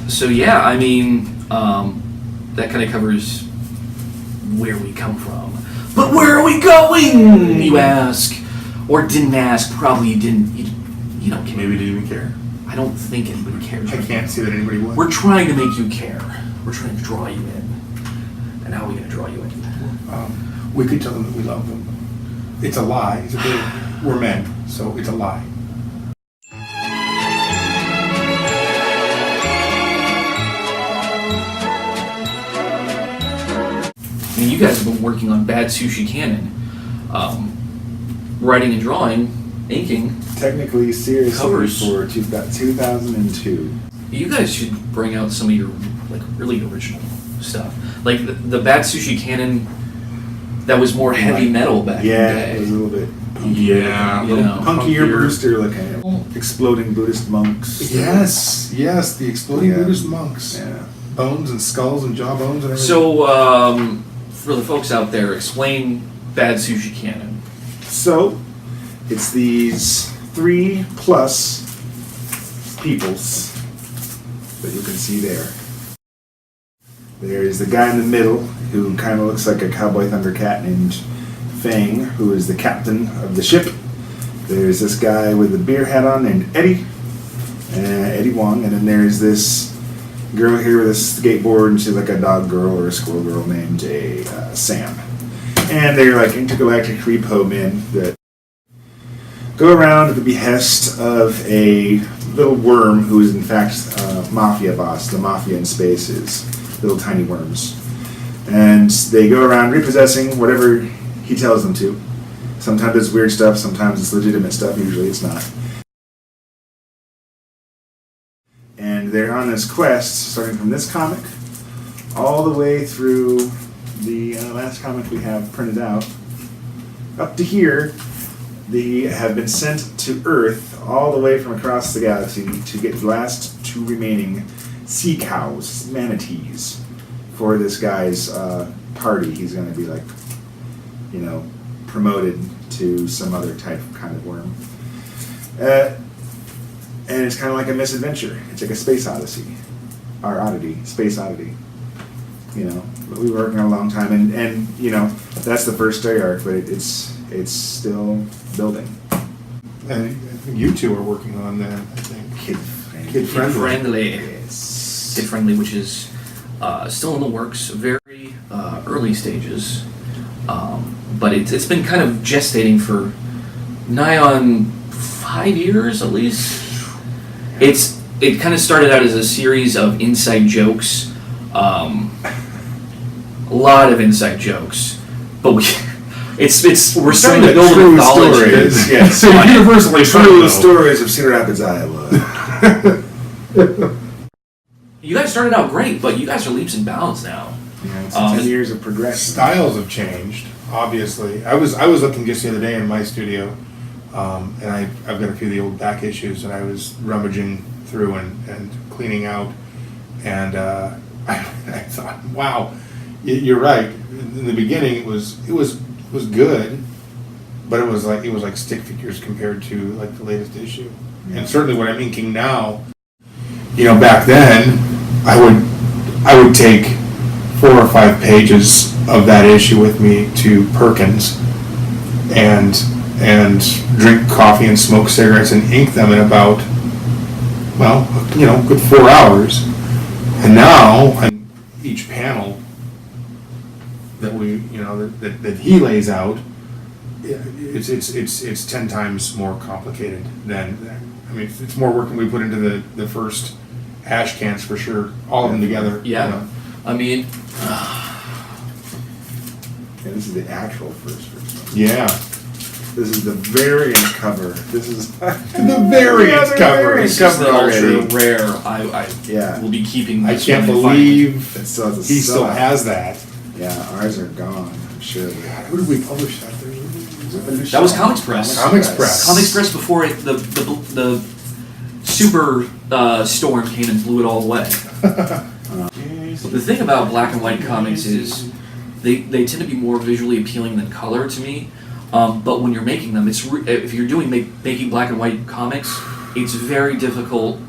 So yeah, I mean, that kind of covers where we come from. But where are we going, you ask? Or didn't ask, probably you didn't, you don't care. Maybe didn't even care. I don't think anybody cares. I can't see that anybody would. We're trying to make you care. We're trying to draw you in. And how are we going to draw you in? We could tell them that we love them. It's a lie. We're men, so it's a lie. I mean, you guys have been working on Bad Sushi Canon. Writing and drawing, inking. Technically, seriously, Covers. for 2002. You guys should bring out some of your really original stuff. Like the Bad Sushi Canon that was more heavy metal back in the day. It was a little bit Yeah. You know. punkier Brewster, like exploding Buddhist monks. Yes, the exploding Buddhist monks. Yeah. Bones and skulls and jawbones and everything. So, for the folks out there, explain Bad Sushi Canon. So, it's these 3+ peoples that you can see there. There's the guy in the middle who kind of looks like a cowboy thundercat named Fang, who is the captain of the ship. There's this guy with a beer hat on named Eddie Wong, and then there's this girl here with a skateboard, and she's like a dog girl or a squirrel girl named Sam. And they're like intergalactic repo men that go around at the behest of a little worm who is in fact a mafia boss. The mafia in space is little tiny worms. And they go around repossessing whatever he tells them to. Sometimes it's weird stuff, sometimes it's legitimate stuff, usually it's not. And they're on this quest, starting from this comic, all the way through the last comic we have printed out. Up to here, they have been sent to Earth, all the way from across the galaxy, to get the last 2 remaining sea cows, manatees, for this guy's party. He's going to be promoted to some other type of kind of worm. And it's kind of like a misadventure. It's like a space odyssey. Our oddity, space oddity. But we were working on a long time, and that's the first story arc, but it's still building. And I think you two are working on that, I think. Kid friendly. Yes. Kid friendly, which is still in the works, very early stages. But it's been kind of gestating for nigh on 5 years at least. It kind of started out as a series of inside jokes, a lot of inside jokes, but we're starting to build a mythology. Yes, universally true stories of Cedar Rapids, Iowa. You guys started out great, but you guys are leaps and bounds now. Yeah, it's 10 years of progression. Styles have changed, obviously. I was looking just the other day in my studio, and I've got a few of the old back issues, and I was rummaging through and cleaning out, and I thought, wow, you're right. In the beginning, it was good, but it was like stick figures compared to like the latest issue. Yeah. And certainly what I'm inking now, back then, I would take 4 or 5 pages of that issue with me to Perkins and drink coffee and smoke cigarettes and ink them in about, good 4 hours. And now, each panel that that he lays out, it's 10 times more complicated than. I mean, it's more work than we put into the first ash cans for sure. All of them together. Yeah. I mean. This is the actual first one. Yeah. This is the variant cover. This is the variant cover. This is the ultra rare. I will be keeping. I can't believe he still has that. Yeah, ours are gone. I'm sure. God, who did we publish that? That was Comics Press. Comics Press. Comics Press before the super storm came and blew it all away. The thing about black and white comics is they tend to be more visually appealing than color to me. But when you're making them, if you're doing making black and white comics, it's very difficult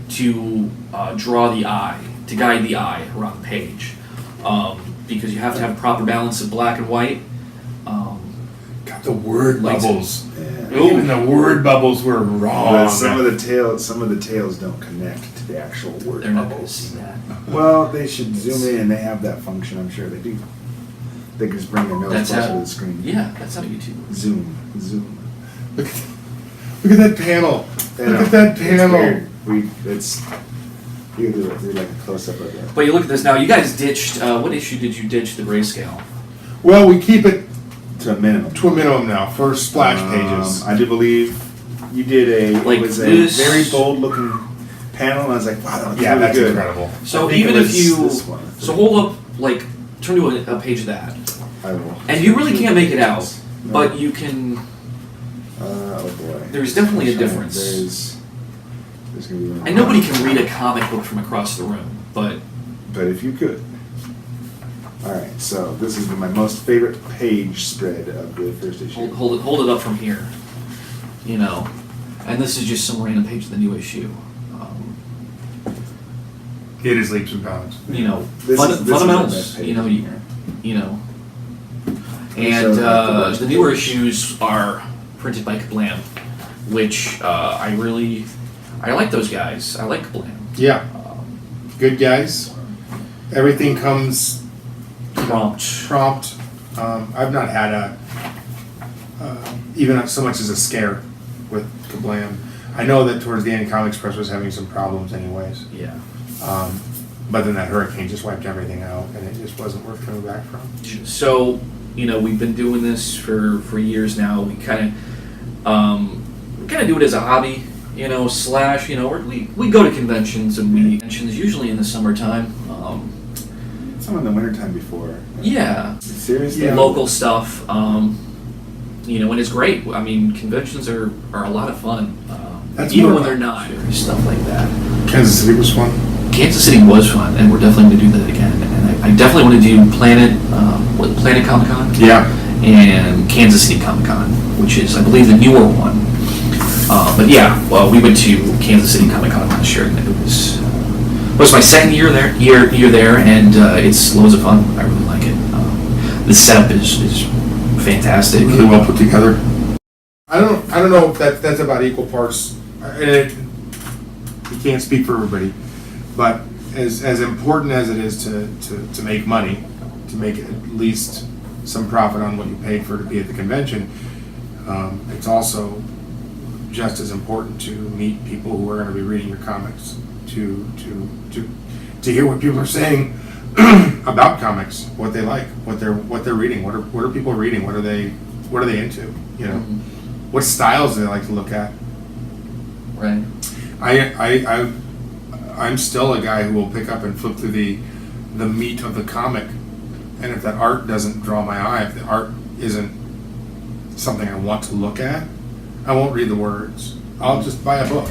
to draw the eye, to guide the eye around the page, because you have to have a proper balance of black and white. Got the word Like- bubbles. Yeah. Even the word bubbles were wrong. But some of the tails don't connect to the actual word They're not going to bubbles. see that. Well, they should zoom in. They have that function. I'm sure they do. They can just bring their nose That's closer how- to the screen. Yeah, that's how YouTube works. Zoom. Look at that panel. You Look know, at that it's panel. weird. You do it. Do like a close up of that. But you look at this now. You guys ditched. What issue did you ditch the grayscale? Well, we keep it To a minimum. to a minimum now for splash pages. I do believe you did Like it was this- a very bold looking panel, and I was like, wow, that looks Yeah, really that's good. incredible. So I think even it if was you, this one. so hold up, like turn to a page of that, I will. and you really can't make it out, No. but you can. Oh boy. There's definitely a difference. There's gonna be. And nobody can read a comic book from across the room, but But if you could. All right, so this has been my most favorite page spread of the first issue. hold it up from here, you know, and this is just some random page of the new issue. It is leaps and bounds. You know, This is the fundamentals. best page You know, in here. you know, So, and the the newer issues are printed by Kablam, which I like those guys. I like Kablam. Yeah, good guys. Everything comes prompt. I've not had even so much as a scare with Kablam. I know that towards the end, Comics Press was having some problems anyways. Yeah. But then that hurricane just wiped everything out, and it just wasn't worth coming back from. So, you know, we've been doing this for years now. We kind of do it as a hobby, you know, / you know, we go to conventions and conventions usually in the summertime. Some in the wintertime before. Yeah, Seriously? Yeah. local stuff. You know, and it's great. I mean, conventions are a lot of fun. That's Even more when they're not, stuff like that. Kansas City was fun. Kansas City was fun, and we're definitely going to do that again. And I definitely want to do Planet Comic Con. Yeah. And Kansas City Comic Con, which is, I believe, the newer one. But yeah, well, we went to Kansas City Comic Con last year, and it was my second year there, and it's loads of fun. I really like it. The setup is fantastic. Really well put together. I don't know if that's about equal parts. You can't speak for everybody, but as important as it is to make money, to make at least some profit on what you paid for to be at the convention, it's also just as important to meet people who are going to be reading your comics, to hear what people are saying about comics, what they like, what they're reading, what are people reading, what are they into, you know, what styles do they like to look at. Right. I'm still a guy who will pick up and flip through the meat of the comic, and if that art doesn't draw my eye, if the art isn't something I want to look at, I won't read the words. I'll just buy a book.